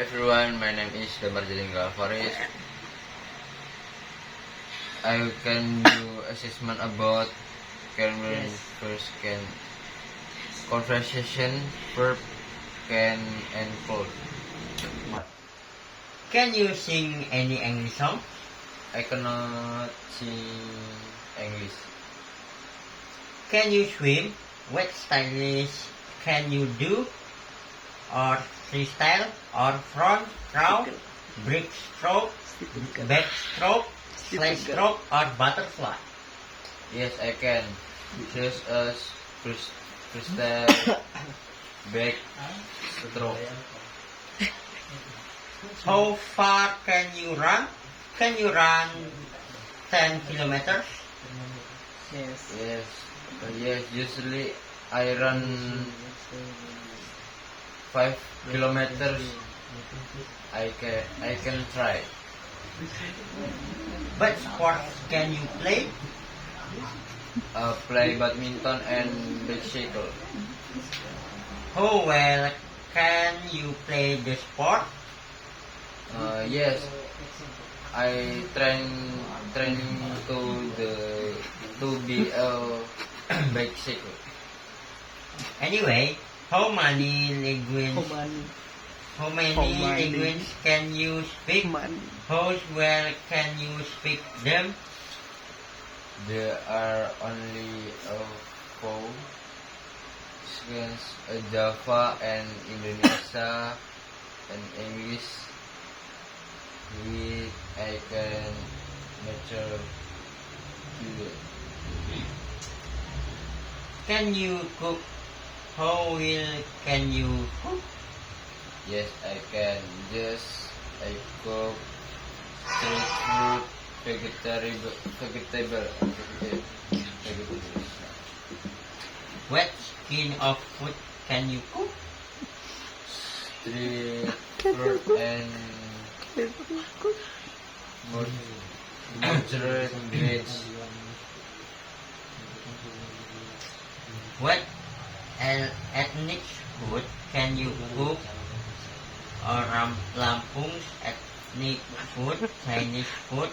everyone, my name is Damar Jalingga Faris. I can do assessment about can first can conversation, verb, can and code. Can you sing any English song? I cannot sing English. Can you swim? What stylish can you do? Or freestyle? Or front, crawl, breaststroke, backstroke, slide stroke, or butterfly? Yes, I can. Just as freestyle, back stroke. How far can you run? Can you run 10 kilometers? Yes. Usually I run 5 kilometers. I can try. What sports can you play? Play badminton and bicycle. How well can you play the sport? Yes, I train to be a bicycle. Anyway, how many languages can you speak? How well can you speak them? There are only four skills: Java and Indonesia and English. I can mature fluent. Can you cook? How well can you cook? Yes, I can. I cook street food, vegetables. What kind of food can you cook? Street fruit and moderate grades. What ethnic food can you cook? Lampung's ethnic food, Chinese food.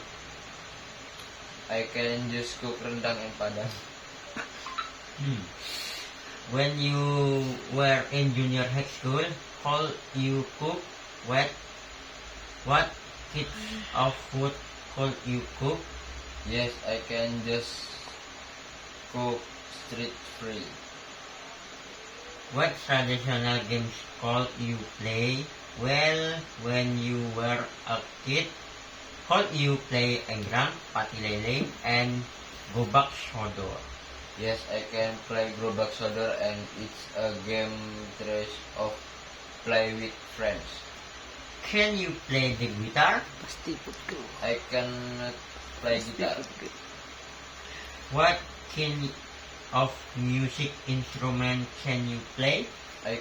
I can just cook rendang and padang. When you were in junior high school, how you cook? What kind of food could you cook? Yes, I can just cook street food. What traditional games could you play? Well, when you were a kid, could you play Engrang, Patilele, and Gobak Sodor? Yes, I can play Grobak Sodor, and it's a game trash of play with friends. Can you play the guitar? I cannot play guitar. What kind of music instrument can you play? I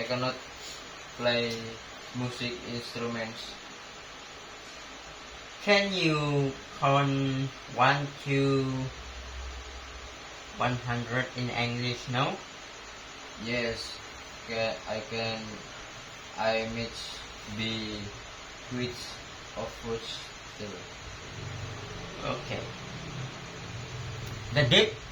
cannot play music instruments. Can you count 1 to 100 in English now? Yes, I can. I mix the which of which. Okay. The date